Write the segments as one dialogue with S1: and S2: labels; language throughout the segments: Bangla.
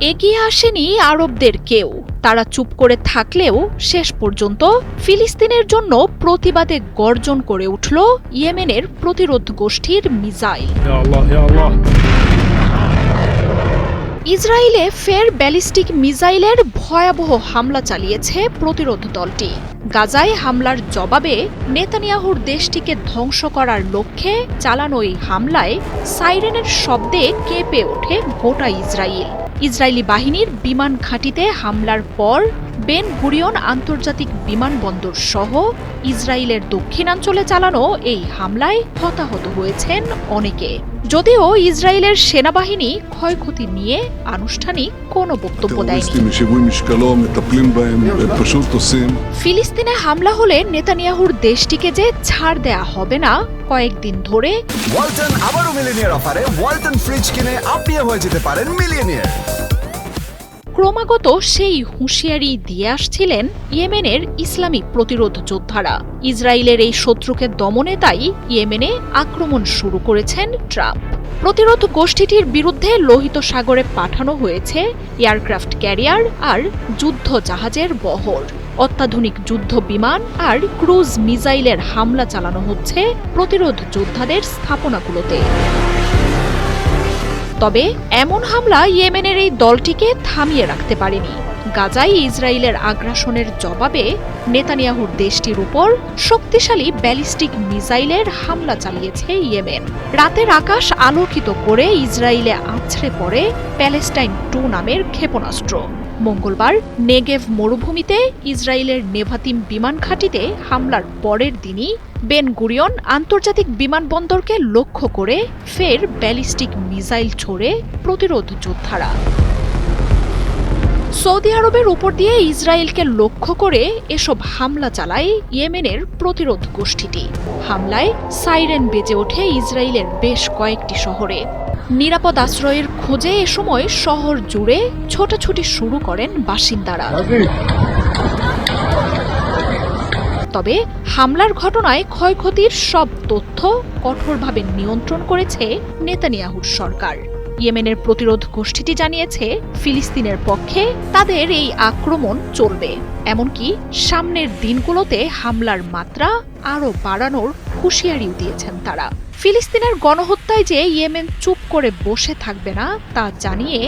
S1: এগিয়ে আসেনি আরবদের কেউ। তারা চুপ করে থাকলেও শেষ পর্যন্ত ফিলিস্তিনের জন্য প্রতিবাদে গর্জন করে উঠল ইয়েমেনের প্রতিরোধ গোষ্ঠীর মিসাইল। ইসরায়েলে ফের ব্যালিস্টিক মিসাইলের ভয়াবহ হামলা চালিয়েছে প্রতিরোধ দলটি। গাজায় হামলার জবাবে নেতানিয়াহুর দেশটিকে ধ্বংস করার লক্ষ্যে চালানো এই হামলায় সাইরেনের শব্দে কেঁপে ওঠে গোটা ইসরায়েল। ইসরায়েলি বাহিনীর বিমান ঘাঁটিতে হামলার পর বেন গুরিয়ন আন্তর্জাতিক বিমানবন্দর সহ ইসরায়েলের দক্ষিণাঞ্চলে চালানো এই হামলায় হতাহত হয়েছেন অনেকে। যদিও ইসরায়েলের সেনাবাহিনী ক্ষয়ক্ষতি নিয়ে আনুষ্ঠানিক কোনো বক্তব্য দেয়নি। ফিলিস্তিনে হামলা হলে নেতানিয়াহুর দেশটিকে যে ছাড় দেয়া হবে না, কয়েকদিন ধরে
S2: ওয়ালটন আবারও মিলিয়নিয়ার অফারে ওয়ালটন ফ্রিজ কিনে আপনিও হয়ে যেতে পারেন মিলিয়নিয়ার।
S1: ক্রমাগত সেই হুঁশিয়ারি দিয়ে আসছিলেন ইয়েমেনের ইসলামী প্রতিরোধ যোদ্ধারা। ইসরায়েলের এই শত্রুকে দমনে তাই ইয়েমেনে আক্রমণ শুরু করেছেন ট্রাম্প। প্রতিরোধ গোষ্ঠীটির বিরুদ্ধে লোহিত সাগরে পাঠানো হয়েছে এয়ারক্রাফট ক্যারিয়ার আর যুদ্ধ জাহাজের বহর। অত্যাধুনিক যুদ্ধ বিমান আর ক্রুজ মিসাইলের হামলা চালানো হচ্ছে প্রতিরোধ যোদ্ধাদের স্থাপনাগুলোতে। তবে এমন হামলা ইয়েমেনের এই দলটিকে থামিয়ে রাখতে পারেনি। গাজায় ইসরায়েলের আগ্রাসনের জবাবে নেতানিয়াহুর দেশটির উপর শক্তিশালী ব্যালিস্টিক মিসাইলের হামলা চালিয়েছে ইয়েমেন। রাতের আকাশ আলোকিত করে ইসরায়েলে আছড়ে পড়ে প্যালেস্টাইন 2 নামের ক্ষেপণাস্ত্র। মঙ্গলবার নেগেভ মরুভূমিতে ইসরায়েলের নেভাতিম বিমান ঘাঁটিতে হামলার পরের দিনই বেন গুরিয়ন আন্তর্জাতিক বিমানবন্দরকে লক্ষ্য করে ফের ব্যালিস্টিক মিসাইল ছোড়ে প্রতিরোধ যোদ্ধারা। সৌদি আরবের উপর দিয়ে ইসরায়েলকে লক্ষ্য করে এসব হামলা চালায় ইয়েমেনের প্রতিরোধ গোষ্ঠীটি। হামলায় সাইরেন বেজে ওঠে ইসরায়েলের বেশ কয়েকটি শহরে। নিরাপদ আশ্রয়ের খোঁজে এ সময় শহর জুড়ে ছোটাছুটি শুরু করেন বাসিন্দারা। তবে হামলার ঘটনায় ক্ষয়ক্ষতির সব তথ্য কঠোরভাবে নিয়ন্ত্রণ করেছে নেতানিয়াহুর সরকার। ইয়েমেনের প্রতিরোধ গোষ্ঠীটি জানিয়েছে ফিলিস্তিনের পক্ষে তাদের এই আক্রমণ চলবে, এমনকি সামনের দিনগুলোতে হামলার মাত্রা আরও বাড়ানোর হুঁশিয়ারিও দিয়েছেন তারা। ফিলিস্তিনের গণহত্যায় যে ইয়েমেন চুপ করে বসে থাকবে না তা জানিয়ে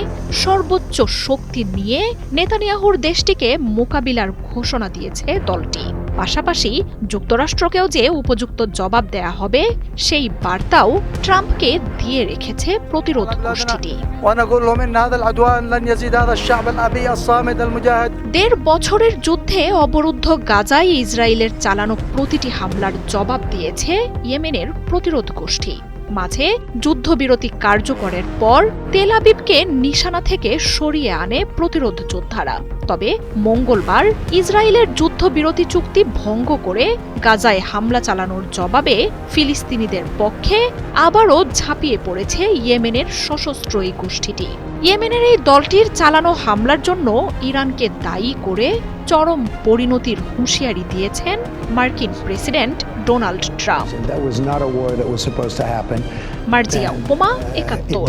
S1: সর্বোচ্চ শক্তি নিয়ে নেতানিয়াহুর দেশটিকে মোকাবিলার ঘোষণা দিয়েছে দলটি। পাশাপাশি যুক্তরাষ্ট্রকেও যে উপযুক্ত জবাব দেয়া হবে সেই বার্তাও ট্রাম্পকে দিয়ে রেখেছে প্রতিরোধ গোষ্ঠীটি। 1.5 বছরের যুদ্ধে অবরুদ্ধ গাজায় ইসরায়েলের চালানো প্রতিটি হামলার জবাব দিয়েছে ইয়েমেনের প্রতিরোধ গোষ্ঠী। মাঝে যুদ্ধবিরতি কার্যকরের পর তেল আবিবকে নিশানা থেকে সরিয়ে আনে প্রতিরোধ যোদ্ধারা। তবে মঙ্গলবার ইসরায়েলের যুদ্ধবিরতি চুক্তি ভঙ্গ করে গাজায় হামলা চালানোর জবাবে ফিলিস্তিনিদের পক্ষে আবারও ঝাঁপিয়ে পড়েছে ইয়েমেনের সশস্ত্র এই গোষ্ঠীটি। ইয়েমেনের এই দলটির চালানো হামলার জন্য ইরানকে দায়ী করে চরম পরিণতির হুঁশিয়ারি দিয়েছেন মার্কিন প্রেসিডেন্ট ডোনাল্ড ট্রাম্প। মার্জিয়া উপমা, 71।